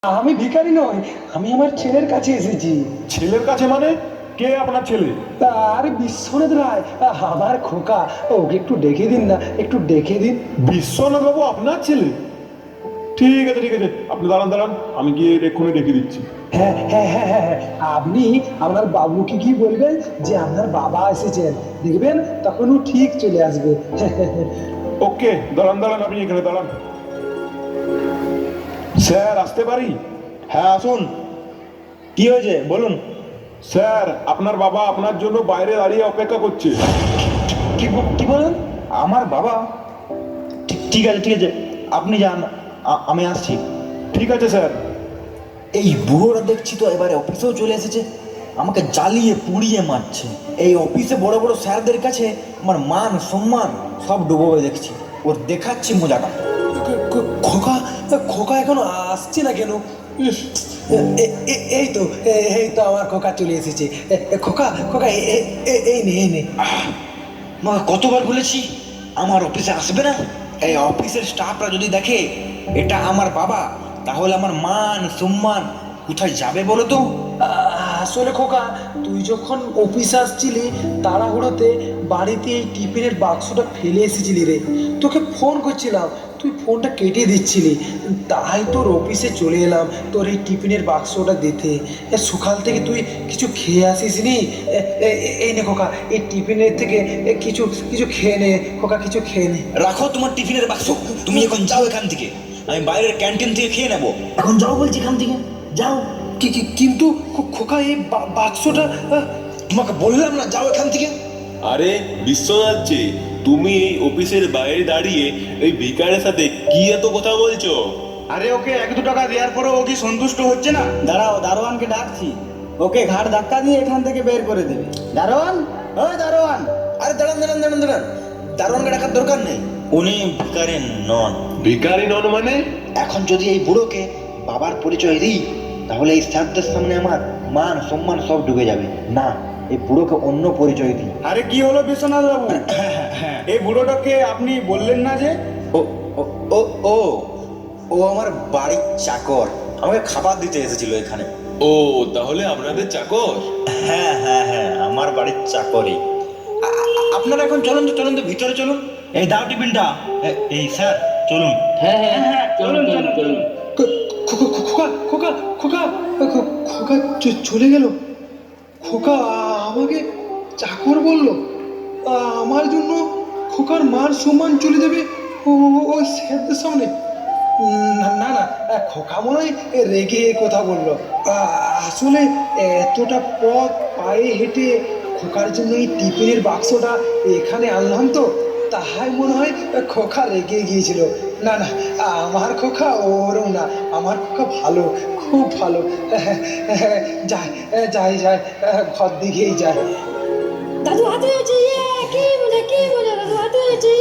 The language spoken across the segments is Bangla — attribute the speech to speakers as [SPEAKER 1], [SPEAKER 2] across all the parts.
[SPEAKER 1] আমি ভিখারি নই, আমি আমার ছেলের কাছে এসেছি।
[SPEAKER 2] ছেলের কাছে মানে? কে আপনার ছেলে?
[SPEAKER 1] আরে বিশ্বনাথ রায়, আমার খোকা, ওকে একটু ডেকে দিন না, একটু ডেকে দিন।
[SPEAKER 2] বিশ্বনাথ বাবু আপনার ছেলে? ঠিক আছে ঠিক আছে, আপনি দাঁড়ান দাঁড়ান, আমি গিয়ে এক্ষুনি ডেকে দিচ্ছি।
[SPEAKER 1] হ্যাঁ হ্যাঁ হ্যাঁ হ্যাঁ হ্যাঁ, আপনি আপনার বাবুকে কি বলবেন যে আপনার বাবা এসেছেন, দেখবেন তখন ও ঠিক চলে আসবে।
[SPEAKER 2] ওকে, দাঁড়ান দাঁড়ান, আপনি এখানে দাঁড়ান। স্যার আসতে পারি?
[SPEAKER 3] হ্যাঁ আসুন। কি হয়েছে বলুন।
[SPEAKER 2] স্যার, আপনার বাবা আপনার জন্য বাইরে দাঁড়িয়ে অপেক্ষা করছে।
[SPEAKER 3] কি বলেন? আমার বাবা? ঠিক আছে ঠিক আছে, আপনি যান, আমি আসছি।
[SPEAKER 2] ঠিক আছে স্যার।
[SPEAKER 3] এই বুড়োরা দেখছি তো এবারে অফিসেও চলে এসেছে, আমাকে জ্বালিয়ে পুড়িয়ে মারছে। এই অফিসে বড় বড় স্যারদের কাছে আমার মান সম্মান সব ডুবোবে দেখছি, ওর দেখাচ্ছি মজাটা।
[SPEAKER 1] খোকা, খোকা এখনো আসছে না কেন? এই তো, এই তো আমার খোকা চলে এসেছে। খোকা খোকা, এই নে এই নে।
[SPEAKER 3] আমাকে কতবার বলেছি আমার অফিসে আসবে না। এই অফিসের স্টাফরা যদি দেখে এটা আমার বাবা, তাহলে আমার মান সম্মান কোথায় যাবে বলো তো?
[SPEAKER 1] আসলে খোকা, তুই যখন অফিসে আসছিলি তাড়াহুড়োতে বাড়িতে এই টিফিনের বাক্সটা ফেলে এসেছিলি রে, তোকে ফোন করছিলাম, তুই ফোনটা কেটে দিচ্ছিলি, তাই তোর অফিসে চলে এলাম তোর এই টিফিনের বাক্সটা দিতে। সকাল থেকে তুই কিছু খেয়ে আসিসনি। এই নে খোকা, এই টিফিনের থেকে কিছু কিছু খেয়ে নে খোকা, কিছু খেয়ে নে।
[SPEAKER 3] রাখো তোমার টিফিনের বাক্স, তুমি এখন যাও এখান থেকে, আমি বাইরের ক্যান্টিন থেকে খেয়ে নেবো। এখন যাও বলছি এখান থেকে, যাও।
[SPEAKER 1] কিন্তু খোকা, এই বাক্সটা
[SPEAKER 3] তোমাকে বললাম না যাও এখান থেকে।
[SPEAKER 4] আরে বিশ্বনাথ যে, তুমি এই অফিসের বাইরে দাঁড়িয়ে ওই ভিকারের সাথে কি এত কথা বলছো?
[SPEAKER 5] আরে ওকে 1-2 টাকা দেওয়ার পরে ও কি সন্তুষ্ট হচ্ছে না?
[SPEAKER 6] দাঁড়াও, দারোয়ানকে ডাকছি, ওকে ঘাট ধাক্কা দিয়ে এখান থেকে বের করে দেবে। দারোয়ান, ওই দারোয়ান।
[SPEAKER 3] আরে দাঁড়ান দাঁড়ান দাঁড়ান দাঁড়ান, দারোয়ানকে ডাকার দরকার নেই, উনি ভিকারি নন।
[SPEAKER 4] ভিখারি নন মানে?
[SPEAKER 3] এখন যদি এই বুড়োকে বাবার পরিচয় দিই, তাহলে এই স্যারদের সামনে আমার মান সম্মান সব ডুবে যাবে। না, এই বুড়োকে অন্য পরিচয় দিই।
[SPEAKER 5] আরে কি হলো বিশ্বনাথ বাবু? এই বুড়োটাকে আপনি বললেন না যে?
[SPEAKER 3] ও ও ও ও ও আমার বাড়ির চাকর, আমাকে খাবার দিতে এসেছিল এখানে।
[SPEAKER 4] ও, তাহলে আপনাদের চাকর?
[SPEAKER 3] হ্যাঁ হ্যাঁ হ্যাঁ, আমার বাড়ির চাকরই। আপনারা এখন চলুন তো, চলুন তো ভিতরে চলুন। এই দাও টিফিনটা। এই স্যার চলুন।
[SPEAKER 5] চলুন চলুন চলুন।
[SPEAKER 1] খোকা খোকা খোকা, খোকা চলে গেল। খোকা আমাকে চাকর বললো, আমার জন্য খোকার মান সম্মান চলে যাবে ওই স্যারদের সামনে। না না, খোকা মনে হয় রেগে কথা বললো। আসলে এতটা পথ পায়ে হেঁটে খোকার জন্য এই টিফিনের বাক্সটা এখানে আনলাম তো, তাই মনে হয় খোকা রেগে গিয়েছিল। না না, আমার খোকা ওরম না, আমার খোকা ভালো, খুব ভালো। যাই যাই যাই, ঘর দিকেই যায়।
[SPEAKER 7] দাদু হাতে হয়েছে, কি মজা কি মজা, দাদু হাতে হয়েছে,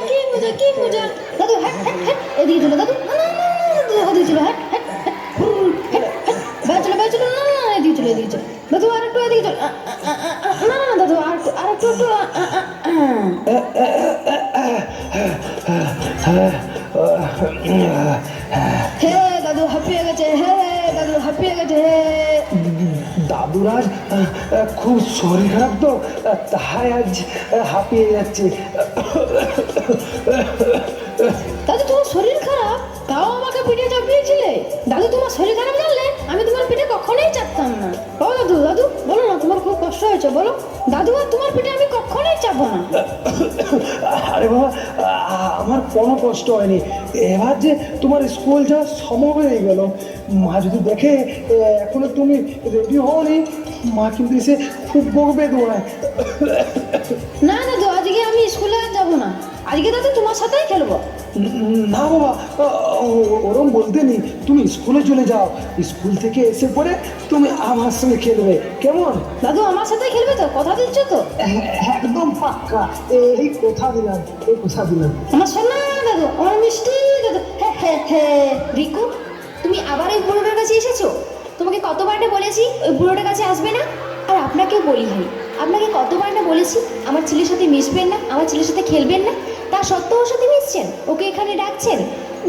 [SPEAKER 7] কি মজা কি মজা। দাদু হ্যাট হ্যাট হ্যাট, এদিকে চলো দাদু, না না না, দাদু ওদিকে চলো, হ্যাট হ্যাট হ্যাট, বাইরে চলো বাইরে চলো, না না, এদিকে চলো এদিকে চলো, দাদু আর একটু এদিকে চলো, না না দাদু আর একটু একটু। হে দাদু হাঁপিয়ে গেছে, হে দাদু হাঁপিয়ে গেছে।
[SPEAKER 1] দাদুরাজ খুব শরীর খারাপ তো, তাই আজ হাঁপিয়ে যাচ্ছে।
[SPEAKER 7] দাদু তোমার শরীর খারাপ, তাও আমাকে পিঠে চাপিয়েছিলে? দাদু তোমার শরীর খারাপ জানলে আমি তোমার পিঠে কখনোই চাপতাম না। ও দাদু, দাদু বলো না, তোমার খুব কষ্ট হয়েছে বলো। দাদু আর তোমার পিঠে আমি কখনোই চাপবো না।
[SPEAKER 1] আরে বাবা, আমার কোনো কষ্ট হয়নি। এবার যে তোমার স্কুল যাওয়ার সময় হয়ে গেল, মা যদি দেখে এখনো তুমি রেডি হওনি, মা কিন্তু এসে খুব বকবে তোমায়।
[SPEAKER 7] না দাদু, আজকে আমি স্কুলে আর যাবো না, আজকে দাদু তোমার সাথেই খেলবো।
[SPEAKER 1] না বাবা, ওরম বলতে নেই, তুমি স্কুলে চলে যাও, স্কুল থেকে এসে পরে তুমি আমার সঙ্গে খেলবে, কেমন?
[SPEAKER 7] দাদু আমার সাথে খেলবে তো, কথা দিচ্ছ তো?
[SPEAKER 1] একদম পাক্কা, এই কথা দিলাম, এই কথা দিলাম।
[SPEAKER 7] আমার সোনা দাদু, আমার মিষ্টি দাদু। হ্যাঁ হ্যাঁ হ্যাঁ। রিকু, তুমি আবার ওই বুড়োটার কাছে এসেছো? তোমাকে কতবার না বলেছি ওই বুড়োটার কাছে আসবে না। আর আপনাকেও বলি ভাই, আপনাকে কতবার না বলেছি আমার ছেলের সাথে মিশবেন না, আমার ছেলের সাথে খেলবেন না, তা সত্ত্বেও ওর সাথে মিশছেন, ওকে এখানে ডাকছেন।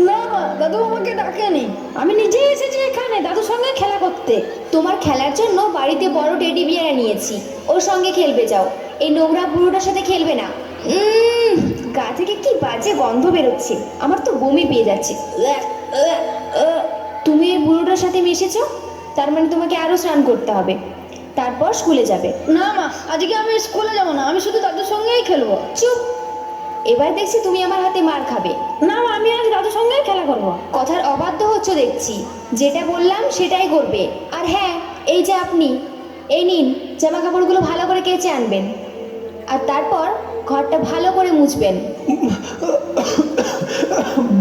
[SPEAKER 7] না মা, দাদু আমাকে ডাকেনি, আমি নিজেই এসেছি এখানে দাদুর সঙ্গে খেলা করতে।
[SPEAKER 8] তোমার খেলার জন্য বাড়িতে বড় টেডি বিয়ার নিয়েছি, ওর সঙ্গে খেলবে যাও। এই নোংরা বুড়োটার সাথে খেলবে না। গা থেকে কি বাজে গন্ধ বেরোচ্ছে, আমার তো বমি পেয়ে যাচ্ছে। তুমি এই বুড়োটার সাথে মিশেছো, তার মানে তোমাকে আরো স্নান করতে হবে, তারপর স্কুলে যাবে।
[SPEAKER 7] না মা, আজকে আমি স্কুলে যাবো না, আমি শুধু দাদুর সঙ্গেই খেলবো।
[SPEAKER 8] চুপ, এবার দেখছি তুমি আমার হাতে মার খাবে।
[SPEAKER 7] না মা, আমি আজ দাদুর সঙ্গেই খেলা করবো।
[SPEAKER 8] কথার অবাধ্য হচ্ছ দেখছি, যেটা বললাম সেটাই করবে। আর হ্যাঁ, এই যে আপনি, এই নিন, জামা কাপড়গুলো ভালো করে কেচে আনবেন, আর তারপর ঘরটা ভালো করে মুছবেন।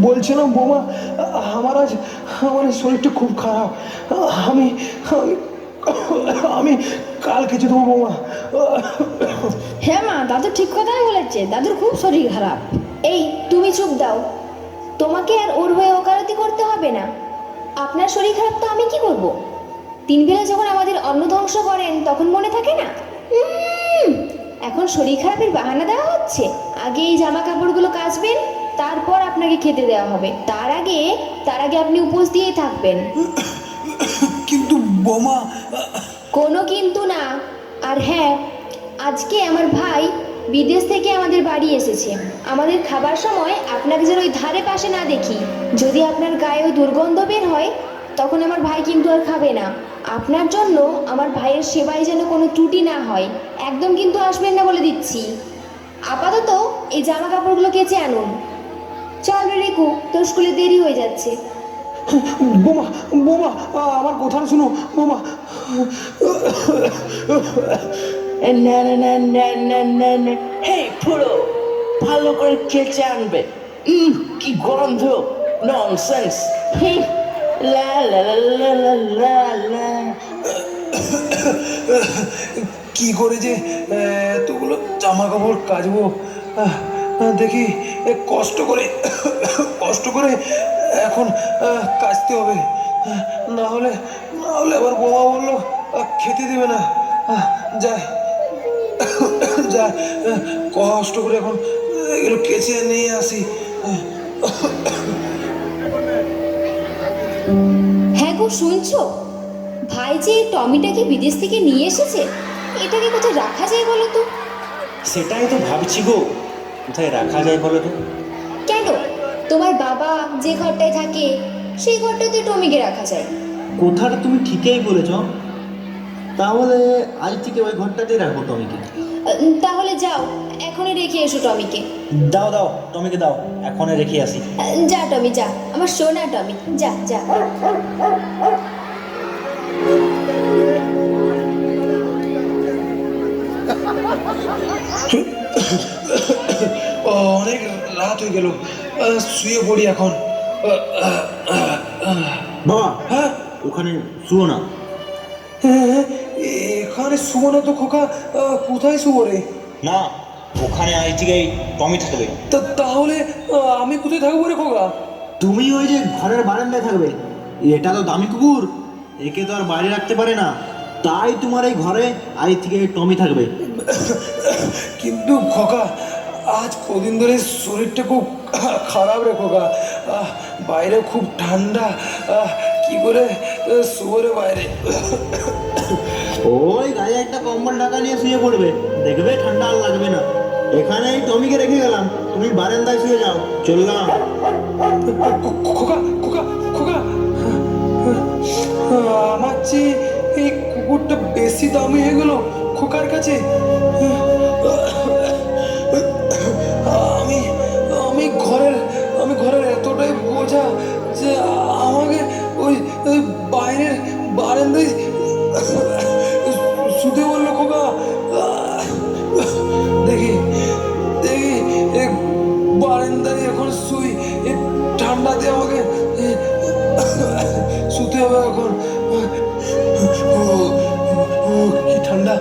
[SPEAKER 1] বলছিলাম বৌমা, আমার আজ শরীরটা খুব খারাপ। আমি আমি- আমি কাল খেতে দেবো বৌমা।
[SPEAKER 7] হ্যাঁ মা, দাদু ঠিক কথাই বলেছে, দাদুর খুব শরীর খারাপ।
[SPEAKER 8] এই তুমি চুপ দাও, তোমাকে আর ওর হয়ে ওকালতি করতে হবে না। আপনার শরীর খারাপ তো আমি কি করব? 3 বেলা যখন আমাদের অন্ন ধ্বংস করেন তখন মনে থাকে না? এখন শরীর খারাপের বাহানা দেওয়া হচ্ছে। আগে এই জামা কাপড়গুলো কাচবেন, তারপর আপনাকে খেতে দেওয়া হবে। তার আগে আপনি উপোস দিয়েই থাকবেন।
[SPEAKER 1] কিন্তু বৌমা,
[SPEAKER 8] কোনো কিন্তু না। আর হ্যাঁ, আজকে আমার ভাই বিদেশ থেকে আমাদের বাড়ি এসেছে। আমাদের খাবার সময় আপনাকে যেন ওই ধারে পাশে না দেখি। যদি আপনার গায়ে ওই দুর্গন্ধ বের হয়, তখন আমার ভাই কিন্তু আর খাবে না। আপনার জন্য আমার ভাইয়ের সেবায় যেন কোনো ত্রুটি না হয়, একদম কিন্তু আসবেন না বলে দিচ্ছি। আপাতত এই জামা কাপড়গুলো কেচে আনুন। চল রে রিকু, তোর স্কুলে দেরি হয়ে যাচ্ছে।
[SPEAKER 1] বৌমা, বৌমা, আমার কথাটা শুনো বৌমা।
[SPEAKER 9] না না না না না না না, হে পুরো ভালো করে কেচে আনবে। কি গন্ধ, ননসেন্স। লা লা লা লা লা লা লা।
[SPEAKER 1] কি করে যে এতগুলো জামা কাপড় কাচবো, দেখি কষ্ট করে এখন কাচতে হবে। না হলে আবার বোমা বললো খেতে দেবে না। যাই কষ্ট করে এখন এগুলো কেচে নিয়ে আসি।
[SPEAKER 8] হ্যাঁ গো, শুনছো? ভাই যে এই টমিটাকে বিদেশ থেকে নিয়ে এসেছে, এটাকে কোথায় রাখা যায় বলো তো?
[SPEAKER 3] সেটাই তো ভাবছি গো, কোথায় রাখা যায় বলো তো?
[SPEAKER 8] কেন, তোমার বাবা যে ঘরটায় থাকে সেই ঘরটাতে টমিকে রাখা যায়।
[SPEAKER 3] কথাটা তুমি ঠিকই বলেছ, তাহলে আজ থেকে ওই ঘরটাতেই রাখবো টমিকে।
[SPEAKER 8] তাহলে যাও, এখনই রেখে এসো টমিকে।
[SPEAKER 3] দাও দাও, টমিকে দাও, এখনই রেখে আসি।
[SPEAKER 8] যা টমি যা, আমার সোনা টমি, যা যা।
[SPEAKER 1] অনেক রাত হয়ে গেল, শুয়ে পড়ি এখন।
[SPEAKER 3] বাবা,
[SPEAKER 1] হ্যাঁ,
[SPEAKER 3] ওখানে শুও না।
[SPEAKER 1] হ্যাঁ, এখানে শুবো না তো খোকা, কোথায় শুবো রে?
[SPEAKER 3] না, ওখানে আজ থেকে টমি থাকবে।
[SPEAKER 1] তাহলে আমি কোথায় থাকবো রে খোকা?
[SPEAKER 3] তুমি ওই যে ঘরের বারান্দায় থাকবে। এটা তো দামি কুকুর, একে তো আর বাইরে রাখতে পারে না, তাই তোমার এই ঘরে আজ থেকে টমি থাকবে।
[SPEAKER 1] কিন্তু খোকা, আজ কদিন ধরে শরীরটা খুব খারাপ রে খোকা। বাইরে খুব ঠান্ডা, কি করে শুবো রে বাইরে?
[SPEAKER 3] ওই গায়ে একটা কম্বল ঢাকা নিয়ে শুয়ে পড়বে, দেখবে ঠান্ডা আর লাগবে না। এখানে এই টমিকে রেখে গেলাম, তুমি বারান্দায় শুয়ে যাও। চললাম।
[SPEAKER 1] খোকা খোকা খোকা, আমার চেয়ে এই কুকুরটা বেশি দামি হয়ে গেল খোকার কাছে। আমি ঘরের এতটাই বোঝা যে আমাকে ওই বাইরের বারান্দায় শুতে বললো খোকা। দেখি বারান্দায় এখন শুই, ঠান্ডাতে আমাকে শুতে হবে এখন। কি ঠান্ডা,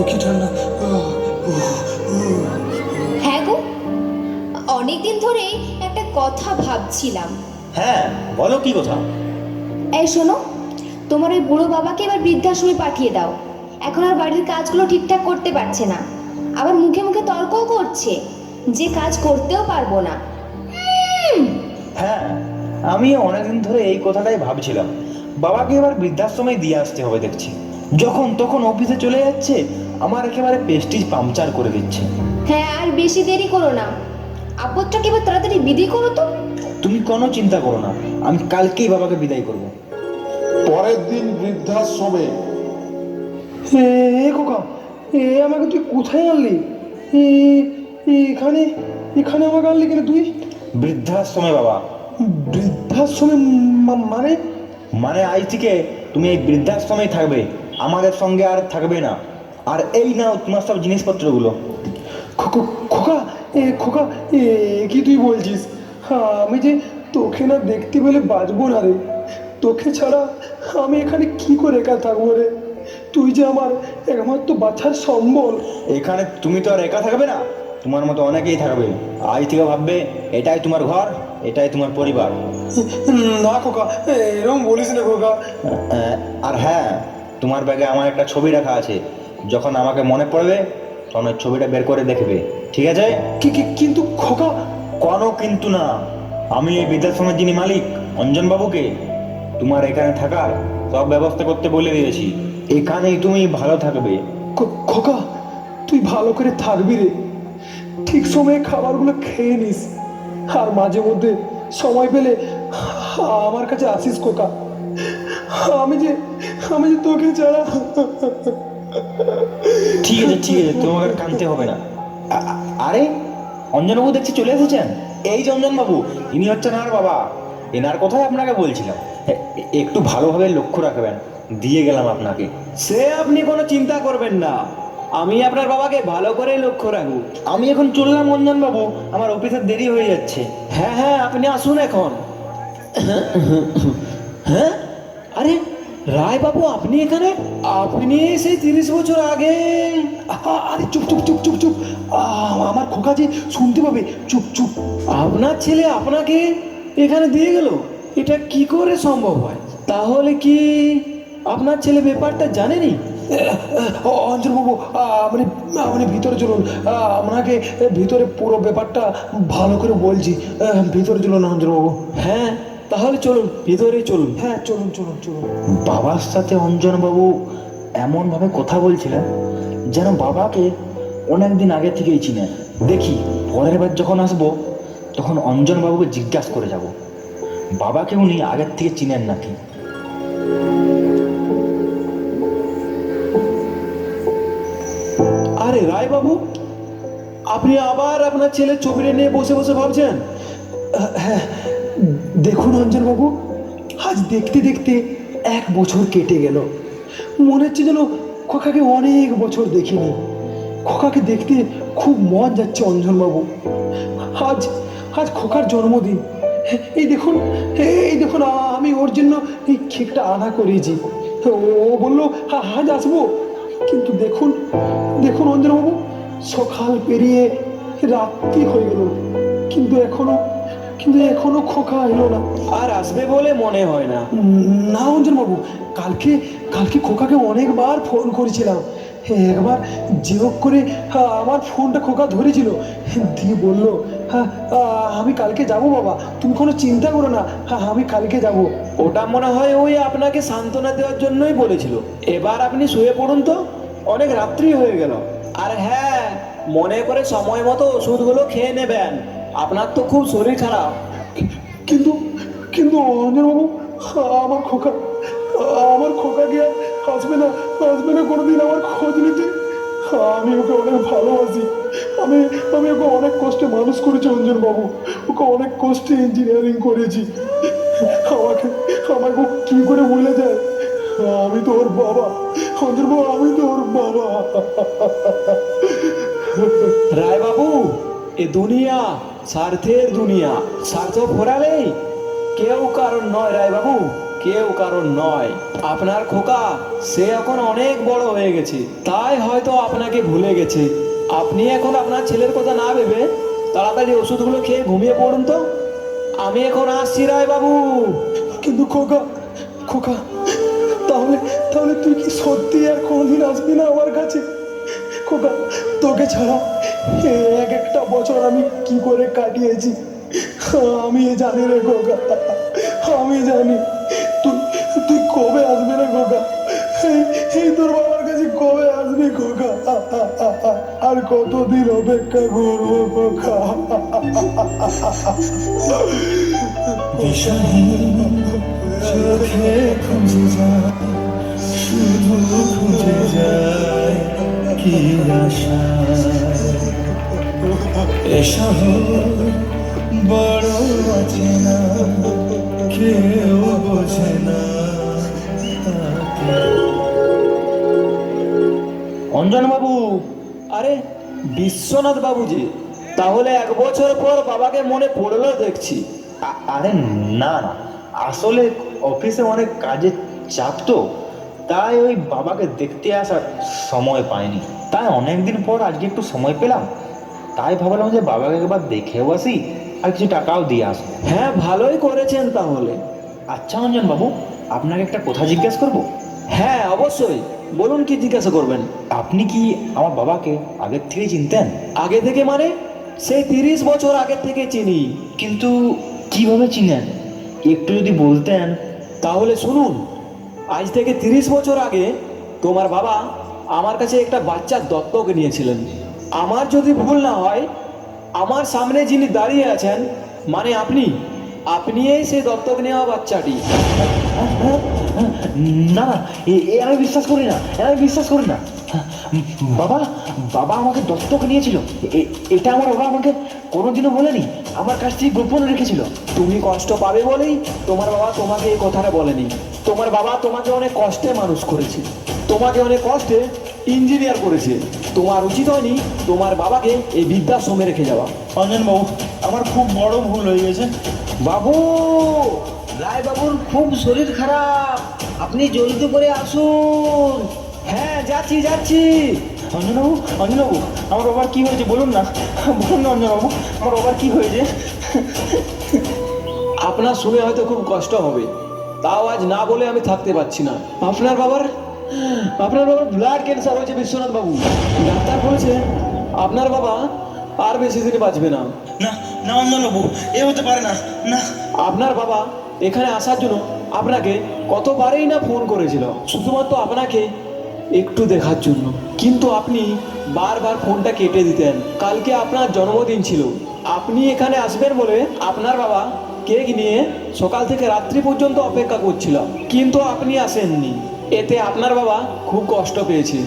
[SPEAKER 1] কি ঠান্ডা।
[SPEAKER 8] হ্যাঁ গো, অনেকদিন ধরে একটা কথা ভাবছিলাম।
[SPEAKER 3] হ্যাঁ, বলো কি কথা?
[SPEAKER 8] এই শোনো, তোমার ওই বুড়ো বাবাকে এবার বৃদ্ধাশ্রমে পাঠিয়ে দাও। এখন আর বাড়ির কাজগুলো ঠিকঠাক করতে পারছে না, আবার মুখে মুখে তর্কও করছে যে কাজ করতেও পারবো না।
[SPEAKER 3] হ্যাঁ, আমি অনেকদিন ধরে এই কথাটাই ভাবছিলাম। বাবাকে এবার বৃদ্ধাশ্রমে দিয়ে আসতে হবে দেখছি। যখন তখন অফিসে চলে যাচ্ছে, আমার একেবারে প্রেস্টিজ পাংচার করে দিচ্ছে।
[SPEAKER 8] হ্যাঁ, আর বেশি দেরি করো না, আপদটাকে এবার তাড়াতাড়ি বিধি করো তো।
[SPEAKER 3] তুমি কোনো চিন্তা করো না, আমি কালকেই বাবাকে বিদায় করব।
[SPEAKER 2] পরের দিন বৃদ্ধাশ্রমে
[SPEAKER 1] খোকা, আমাকে তুই কোথায় আনলি? এখানে এখানে আমাকে আনলি কেন তুই?
[SPEAKER 3] বৃদ্ধাশ্রমে বাবা।
[SPEAKER 1] বৃদ্ধাশ্রমে মানে?
[SPEAKER 3] মানে আজ থেকে তুমি এই বৃদ্ধাশ্রমেই থাকবে, আমাদের সঙ্গে আর থাকবে না। আর এই নাও তোমার সব জিনিসপত্রগুলো।
[SPEAKER 1] খোকা, খোকা, কি তুই বলছিস? আমি যে তোকে না দেখতে পেলে বাঁচবো না রে। তোকে ছাড়া আমি এখানে কি করে একা থাকবো রে? তুই যে আমার একমাত্র বাচ্চার সম্বল।
[SPEAKER 3] এখানে তুমি তো আর একা থাকবে না, তোমার মতো অনেকেই থাকবে। আজ থেকে ভাববে এটাই তোমার ঘর, এটাই তোমার পরিবার।
[SPEAKER 1] না খোকা, এরকম বলিস না খোকা।
[SPEAKER 3] আর হ্যাঁ, তোমার ব্যাগে আমার একটা ছবি রাখা আছে, যখন আমাকে মনে পড়বে তখন ওই ছবিটা বের করে দেখবে, ঠিক আছে?
[SPEAKER 1] কিন্তু খোকা।
[SPEAKER 3] কোনো কিন্তু না, আমি এই বৃদ্ধাশ্রমের যিনি মালিক অঞ্জনবাবুকে তোমার এখানে থাকার সব ব্যবস্থা করতে বলে দিয়েছি। এখানেই তুমি ভালো থাকবে।
[SPEAKER 1] খোকা, তুই ভালো করে থাকবি রে। ঠিক সময়ে খাবারগুলো খেয়ে নিস, আর মাঝে মধ্যে সময় পেলে আমার কাছে আসিস খোকা। আমি যে তোকে ছাড়া।
[SPEAKER 3] ঠিক আছে ঠিক আছে, তোমাকে আর কাঁদতে হবে না। আরে অঞ্জনবাবু দেখছি চলে এসেছেন। এই যে অঞ্জনবাবু, ইনি হচ্ছেন আর বাবা। এনার কথাই আপনাকে বলছিলাম, একটু ভালোভাবে লক্ষ্য রাখবেন। দিয়ে গেলাম আপনাকে।
[SPEAKER 6] সে আপনি কোনো চিন্তা করবেন না, আমি আপনার বাবাকে ভালো করে লক্ষ্য রাখবো।
[SPEAKER 3] আমি এখন চললাম অঞ্জনবাবু, আমার অফিসের দেরি হয়ে যাচ্ছে।
[SPEAKER 6] হ্যাঁ হ্যাঁ, আপনি আসুন এখন। হ্যাঁ, আরে রায় বাবু, আপনি এখানে? আপনি সেই 30 বছর আগে।
[SPEAKER 1] আরে চুপ চুপ চুপ চুপ চুপ, আমার খোকা যে শুনতে পাবে। চুপ চুপ।
[SPEAKER 6] আপনার ছেলে আপনাকে এখানে দিয়ে গেল? এটা কি করে সম্ভব হয়? তাহলে কি আপনার ছেলে ব্যাপারটা জানেনি?
[SPEAKER 1] অঞ্জনবাবু, আপনি আপনি ভিতরে চলুন। আপনাকে ভিতরে পুরো ব্যাপারটা ভালো করে বলছি। ভিতরে চলুন অঞ্জনবাবু।
[SPEAKER 6] হ্যাঁ, তাহলে চলুন, ভিতরে চলুন।
[SPEAKER 1] হ্যাঁ, চলুন চলুন চলুন।
[SPEAKER 3] বাবার সাথে অঞ্জনবাবু এমনভাবে কথা বলছিলেন যেন বাবাকে অনেক দিন আগে থেকেই চিনেন। দেখি পরের বার যখন আসবো তখন অঞ্জনবাবুকে জিজ্ঞাসা করে যাব বাবাকে উনি আগের থেকে চিনেন নাকি।
[SPEAKER 6] আরে রায় বাবু, আপনি আবার আপনার ছেলের ছবিটা নিয়ে বসে বসে ভাবছেন?
[SPEAKER 1] হ্যাঁ, দেখুন অঞ্জনবাবু, আজ দেখতে দেখতে 1 বছর কেটে গেল। মনে হচ্ছে যেন খোকাকে অনেক বছর দেখিনি। খোকাকে দেখতে খুব মন যাচ্ছে অঞ্জনবাবু। আজ আজ খোকার জন্মদিন। এই দেখুন, আমি ওর জন্য এই কেকটা আনা করেছি। ও বললো আজ আসবো, কিন্তু দেখুন অঞ্জনবাবু, সকাল পেরিয়ে রাত্রি হয়ে গেল, কিন্তু এখনো খোকা এলো না।
[SPEAKER 6] আর আসবে বলে মনে হয় না।
[SPEAKER 1] না অঞ্জনবাবু, কালকে খোকাকে অনেকবার ফোন করেছিলাম। একবার জিরোক করে আমার ফোনটা খোকা ধরেছিল, দিয়ে বললো আমি কালকে যাব বাবা, তুমি কোনো চিন্তা করো না, আমি কালকে যাব।
[SPEAKER 6] ওটা মনে হয় ওই আপনাকে সান্ত্বনা দেওয়ার জন্যই বলেছিল। এবার আপনি শুয়ে পড়ুন তো, অনেক রাত্রি হয়ে গেল। আর হ্যাঁ, মনে করে সময় মতো ওষুধগুলো খেয়ে নেবেন, আপনার তো খুব শরীর খারাপ।
[SPEAKER 1] কিন্তু অঞ্জনবাবু, আমার খোকাকে আসবে না কোনোদিন আমার খোঁজ নিতে। আমি ওকে অনেক ভালোবাসি। আমি ওকে অনেক কষ্টে মানুষ করেছি অঞ্জনবাবু, ওকে অনেক কষ্টে ইঞ্জিনিয়ারিং করেছি। আমাকে কি করে ভুলে যায়? আমি তো ওর বাবা অঞ্জনবাবু, আমি তো ওর বাবা।
[SPEAKER 6] রায় বাবু, এ দুনিয়া স্বার্থের দুনিয়া। স্বার্থ ফোরালেই কেউ কারণ নয় রায় বাবু, কেউ কারণ নয়। আপনার খোকা সে এখন অনেক বড় হয়ে গেছে, তাই হয়তো আপনাকে ভুলে গেছে। আপনি এখন আপনার ছেলের কথা না ভেবে তাড়াতাড়ি ওষুধগুলো খেয়ে ঘুমিয়ে পড়ুন তো। আমি এখন আসছি রায় বাবু।
[SPEAKER 1] কিন্তু খোকা, তাহলে তুই কি সত্যি আর কোনদিন আসবি না আমার কাছে? খোকা, তোকে ছাড়া একটা বছর আমি কি করে কাটিয়েছি,
[SPEAKER 2] আমি জানি রে খোকা, আমি জানি তুই তুই কবে আসবি রে খোকা। এই তোর বাবার কাছে কবে আসবি খোকা? আর কতদিন অপেক্ষা করবো খোকা? চোখে খুঁজে যায়, শুধু খুঁজে যায় কি আশা। এসব বড় আছে না, কেউ বোঝে না।
[SPEAKER 6] অঞ্জন বাবু, আরে বিশ্বনাথ বাবুজি, তাহলে 1 বছর পর বাবাকে মনে পড়লো দেখছি।
[SPEAKER 3] আরে না না, আসলে অফিসে অনেক কাজের চাপ তো, তাই ওই বাবাকে দেখতে আসার সময় পাইনি। তাই অনেকদিন পর আজকে একটু সময় পেলাম, তাই ভাবলাম যে বাবাকে একবার দেখেও আসি আর কিছু টাকাও দিয়ে আসবো।
[SPEAKER 6] হ্যাঁ, ভালোই করেছেন তাহলে।
[SPEAKER 3] আচ্ছা অঞ্জন বাবু, আপনাকে একটা কথা জিজ্ঞেস করব?
[SPEAKER 6] হ্যাঁ অবশ্যই, বলুন কি জিজ্ঞাসা করবেন।
[SPEAKER 3] আপনি কি আমার বাবাকে আগের থেকে চিনতেন?
[SPEAKER 6] আগে থেকে মানে? সেই 30 বছর আগের থেকে চিনি।
[SPEAKER 3] কিন্তু কিভাবে চিনেন, একটু যদি বলতেন।
[SPEAKER 6] তাহলে শুনুন, আজ থেকে 30 বছর আগে তোমার বাবা আমার কাছে একটা বাচ্চা দত্তক নিয়েছিলেন। আমার যদি ভুল না হয়, আমার সামনে যিনি দাঁড়িয়ে আছেন মানে আপনিই সেই দত্তক নেওয়া বাচ্চাটি।
[SPEAKER 3] না না, আমি বিশ্বাস করি না, আমি বিশ্বাস করি না। বাবা বাবা আমাকে দত্তক নিয়েছিল, এটা আমার বাবা আমাকে কোনোদিনও বলেনি, আমার কাছ থেকে গোপন রেখেছিল।
[SPEAKER 6] তুমি কষ্ট পাবে বলেই তোমার বাবা তোমাকে এই কথাটা বলেনি। তোমার বাবা তোমাকে অনেক কষ্টে মানুষ করেছে, তোমাকে অনেক কষ্টে ইঞ্জিনিয়ার করেছে। তোমার উচিত হয়নি তোমার বাবাকে এই বৃদ্ধাশ্রমে রেখে যাওয়া।
[SPEAKER 5] অঞ্জন বাবু, আমার খুব বড় ভুল হয়ে গেছে।
[SPEAKER 10] বাবু, রায় বাবুর খুব শরীর খারাপ, আপনি জলদি করে আসুন।
[SPEAKER 6] হ্যাঁ, যাচ্ছি।
[SPEAKER 5] অঞ্জনবাবু, অঞ্জনবাবু, আমার বাবার কি হয়েছে বলুন না, বলুন না অঞ্জনবাবু, আমার বাবার কি হয়েছে?
[SPEAKER 6] আপনার শুনে হয়তো খুব কষ্ট হবে, তাও আজ না বলে আমি থাকতে পারছি না। আপনার বাবার ব্লাড ক্যান্সার হয়েছে বিশ্বনাথ বাবু। ডাক্তার বলেছে আপনার বাবা আর বেশি দিন বাঁচবে না।
[SPEAKER 5] না না অঞ্জনবাবু, এ হতে পারে না। না,
[SPEAKER 6] আপনার বাবা এখানে আসার জন্য আপনাকে কতবারই না ফোন করেছিল, শুধুমাত্র আপনাকে একটু দেখার জন্য, কিন্তু আপনি বারবার ফোনটা কেটে দিতেন। কালকে আপনার জন্মদিন ছিল, আপনি এখানে আসবেন বলে আপনার বাবা কেক নিয়ে সকাল থেকে রাত্রি পর্যন্ত অপেক্ষা করছিল, কিন্তু আপনি আসেননি। এতে আপনার বাবা খুব কষ্ট পেয়েছে।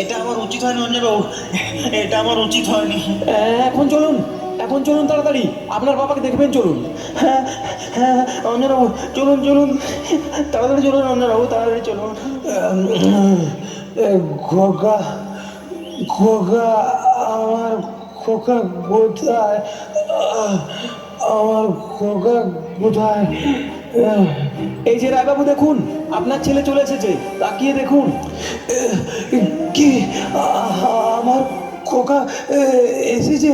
[SPEAKER 5] এটা আমার উচিত হয়নি অঞ্জনবাবু, এটা আমার উচিত হয়নি।
[SPEAKER 6] এখন চলুন তাড়াতাড়ি, আপনার বাবাকে দেখবেন, চলুন।
[SPEAKER 5] হ্যাঁ হ্যাঁ অঞ্জনবাবু, চলুন, তাড়াতাড়ি চলুন অঞ্জনবাবু, তাড়াতাড়ি চলুন।
[SPEAKER 1] খোকা, আমার খোকা কোথায়? আমার খোকা কোথায়?
[SPEAKER 6] এই যে রায়বাবু, দেখুন আপনার ছেলে চলে এসেছে, তাকিয়ে দেখুন।
[SPEAKER 1] কি আমার খোকা এসেছে?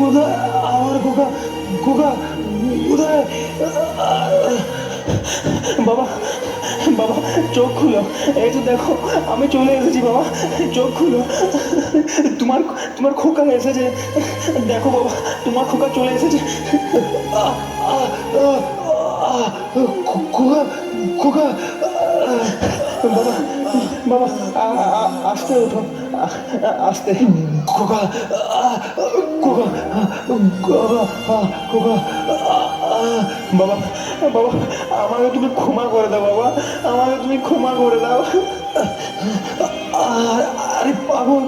[SPEAKER 1] কোথায় আমার খোকা কোথায়?
[SPEAKER 5] বাবা, চোখ খুলো, এই তো দেখো আমি চলে এসেছি। বাবা, চোখ খুলো, তোমার খোকা এসেছে, দেখো বাবা, তোমার খোকা চলে এসেছে।
[SPEAKER 1] খোকা
[SPEAKER 5] বাবা, আস্তে ওঠো, আস্তে।
[SPEAKER 1] খোকা
[SPEAKER 5] বাবা, আমাকে তুমি ক্ষমা করে দাও বাবা, আমাকে তুমি ক্ষমা করে দাও।
[SPEAKER 1] আরে পাগল,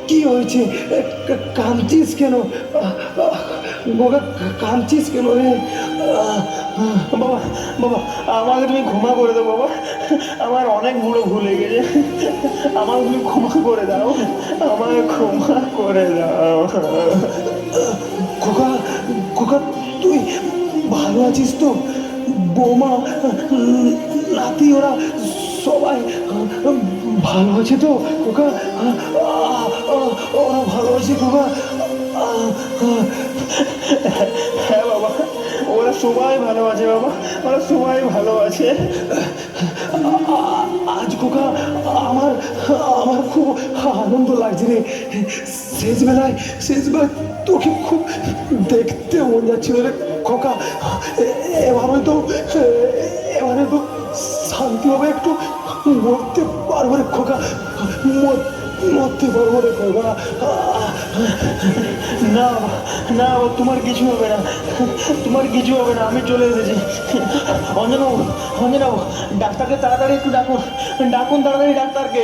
[SPEAKER 1] কি হয়েছে? কাঁদছিস কেন? খোকা কাঁদছিস কেন রে?
[SPEAKER 5] বাবা, আমাকে তুমি ক্ষমা করে দাও বাবা, আমার অনেক বড় ভুল হয়ে গেছে, আমাকে তুমি ক্ষমা করে দাও, আমাকে ক্ষমা করে দাও।
[SPEAKER 1] খোকা তুই ভালো আছিস তো? বৌমা, নাতি, ওরা সবাই ভালো আছে তো? খোকা, ওরা ভালো আছে খোকা?
[SPEAKER 5] হ্যাঁ বাবা, ওরা সবাই ভালো আছে বাবা, ওরা সবাই ভালো আছে।
[SPEAKER 2] আজ খোকা আমার আমার খুব আনন্দ লাগছে রে। শেষবেলায় তোকে খুব দেখতে মন যাচ্ছিল রে খোকা। এবারে তো শান্তিভাবে একটু মরতে পারবো রে খোকা, মরতে পারবো রে খোকা।
[SPEAKER 5] না না, তোমার কিছু হবে না, তোমার কিছু হবে না, আমি চলে এসেছি। অঞ্জনবাবু, অঞ্জনবাবু, ডাক্তারকে তাড়াতাড়ি একটু ডাকুন তাড়াতাড়ি ডাক্তারকে।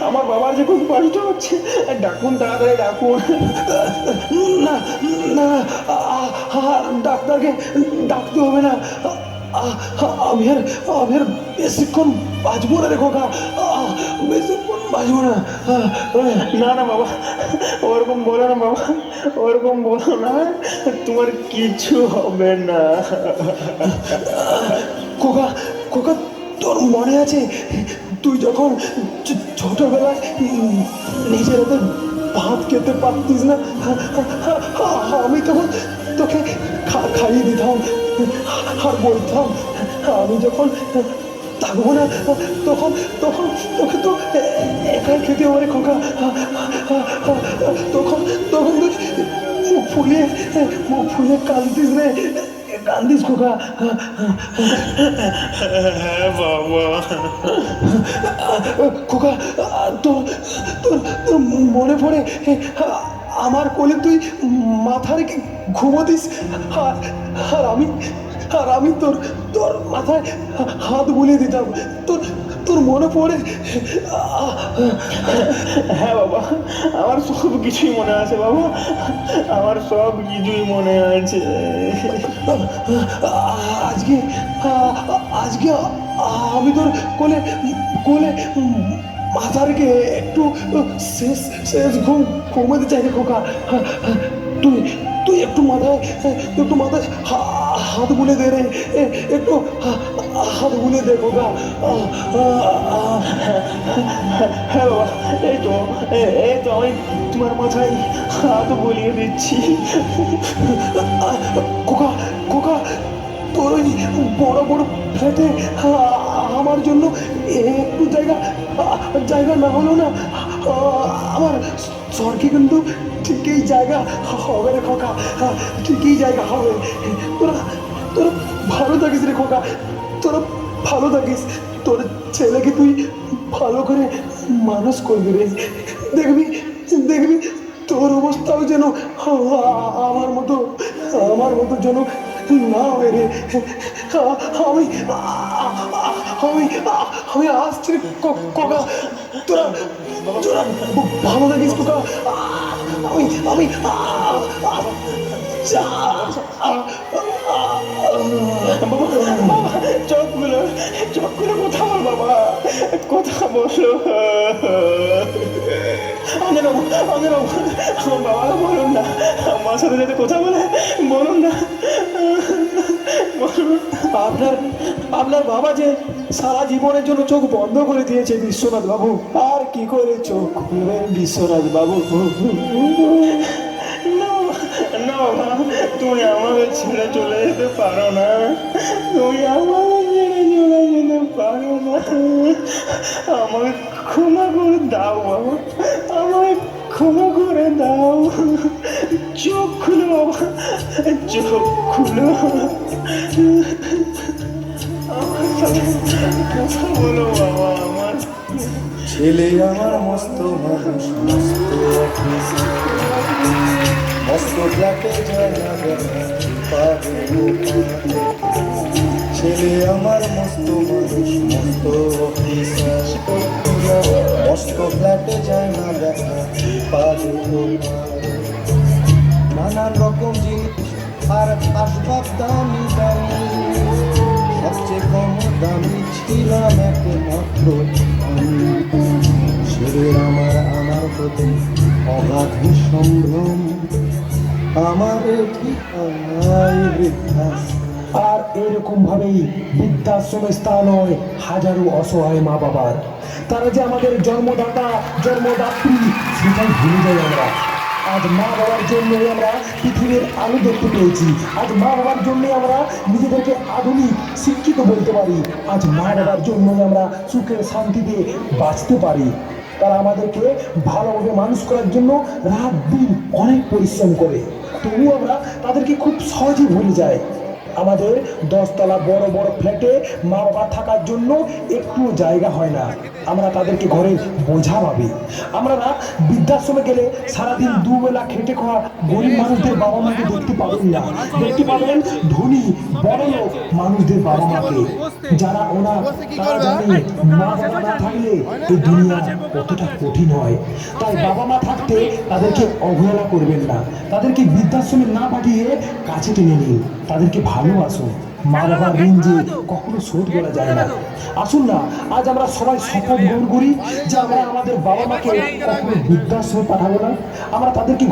[SPEAKER 5] আমার বাবার যে খুব কষ্ট হচ্ছে, ডাকুন তাড়াতাড়ি ডাকুন।
[SPEAKER 2] না না, ডাক্তারকে ডাকতে হবে না। আমি আর বেশিক্ষণ বাঁচবো না রে খোকা, বেশিক্ষণ বাঁচবো না।
[SPEAKER 5] না না বাবা, ওরকম বলো না বাবা, ওরকম বলো না, তোমার কিছু হবে না।
[SPEAKER 2] খোকা খোকা, তোর মনে আছে তুই যখন ছোটবেলায় নিজের হাতে ভাত খেতে পারতিস না, আমি তখন তোকে খাইয়ে দিতাম আর বলতাম আমি যখন থাকবো না তখন তখন তোকে তো একাই খেতে হবে রে খোকা। তখন তখন তুই মুখ ফুলিয়ে কান্দিস খোকা।
[SPEAKER 5] হ্যাঁ বাবা।
[SPEAKER 2] খোকা, তোর মনে পড়ে আমার কোলে তুই মাথা রেখে ঘুমোতিস, আর আমি তোর মাথায় হাত বুলিয়ে দিতাম, তোর মনে পড়ে?
[SPEAKER 5] হ্যাঁ বাবা, আমার সব কিছুই মনে আছে বাবা, আমার সব কিছুই মনে আছে।
[SPEAKER 2] আজকে আমি তোর কোলে মাথা রেখে একটু শেষ ঘুমাতে চাই রে খোকা। তুই একটু মাথায় হাত বুলে দে রে, একটু হাত বুলে দে খোকা।
[SPEAKER 5] হ্যাঁ বাবা, এই তো আমি তোমার মাথায় হাত বুলিয়ে দিচ্ছি।
[SPEAKER 2] খোকা, তোর ওই বড় বড় ফ্ল্যাটে আমার জন্য একটু জায়গা না হলো না, আমার স্বর্গে কিন্তু ঠিকই জায়গা হবে রে খোকা, ঠিকই জায়গা হবে। তোরা ভালো থাকিস রে খোকা, তোরা ভালো থাকিস, তোর ছেলেকে তুই ভালো করে মানুষ করবি রে। দেখবি তোর অবস্থাও যেন আমার মতো যেন না হয় রে। আমি আসছি রে খোকা, তোরা ভালো থাকিস খোকা। আমি
[SPEAKER 5] চোখ খুলে কথা বল বাবা, কথা বলো। অঞ্জনবাবু, আমার বাবাকে বলুন না, আমার সাথে যাতে কথা বলে বলুন না, বলুন।
[SPEAKER 2] আপনার বাবা যে সারা জীবনের জন্য চোখ বন্ধ করে দিয়েছে বিশ্বনাথ বাবু, আর কি করে চোখ খুলবেন বিশ্বনাথ বাবু?
[SPEAKER 5] না বাবা, তুমি আমাকে ছেড়ে চলে যেতে পারো না, তুমি আমাকে ছেড়ে চলে যেতে পারো না। আমাকে ক্ষমা করে দাও বাবা, আমাকে ক্ষমা করে দাও। চোখ খুলো বাবা, চোখ খুলো, আমার সাথে কথা বলো বাবা। আমার
[SPEAKER 2] ছেলে আমার মস্ত মানুষ, মস্ত ফ্ল্যাটে যায় না ছেলে আমার মস্ত মানুষ, মস্ত অফিসার, মস্ত ফ্ল্যাটে যায় না দেখা পারে। নানান রকম জিনিস আর আসবাব দামি দামি, সবচেয়ে কম দামি ছিলাম একমাত্র আমি। ছেলের আমার প্রতি অগাধ সম্ভ্রম, আমার ঠিকানায় বৃদ্ধাশ্রম। আর এরকম ভাবেই বৃদ্ধাশ্রমে স্থান হয় হাজারো অসহায় মা বাবার। তারা যে আমাদের জন্মদাতা জন্মদাত্রী সেটাই ভুলে যাই আমরা। আজ মা বাবার জন্যই আমরা পৃথিবীর আলো দেখতে পেয়েছি। আজ মা বাবার জন্যই আমরা নিজেদেরকে আধুনিক শিক্ষিত বলতে পারি। আজ মা বাবার জন্যই আমরা সুখে শান্তিতে বাঁচতে পারি। তারা আমাদেরকে ভালোভাবে মানুষ করার জন্য রাত দিন অনেক পরিশ্রম করে, তবু আমরা তাদেরকে খুব সহজেই ভুলে যাই। আমাদের 10 তলা বড় বড় ফ্ল্যাটে মা বাবা থাকার জন্য একটুও জায়গা হয় না, আমরা তাদেরকে ঘরে বোঝা ভাবি। আমরা বৃদ্ধাশ্রমে গেলে সারাদিন দুবেলা খেটে খাওয়া গরিব মানুষদের বাবা মাকে দেখতে পাবেন না, দেখতে পাবেন ধনী বড়লোক মানুষদের বাবা মাকে, যারা তারা জানে মা বাবা না থাকলে এই দুনিয়া কতটা কঠিন হয়। তাই বাবা মা থাকতে তাদেরকে অবহেলা করবেন না, তাদেরকে বৃদ্ধাশ্রমে না পাঠিয়ে কাছে টেনে নিন, তাদেরকে ভালোবাসুন। মা বাবার ঋণ যে কখনো শোধ করা যায় না। আসুন না আজ আমরা সবাই শপথ গ্রহণ করি যে আমরা আমাদের বাবা মাকে কখনো বৃদ্ধাশ্রমে পাঠাবো না, আমরা তাদেরকে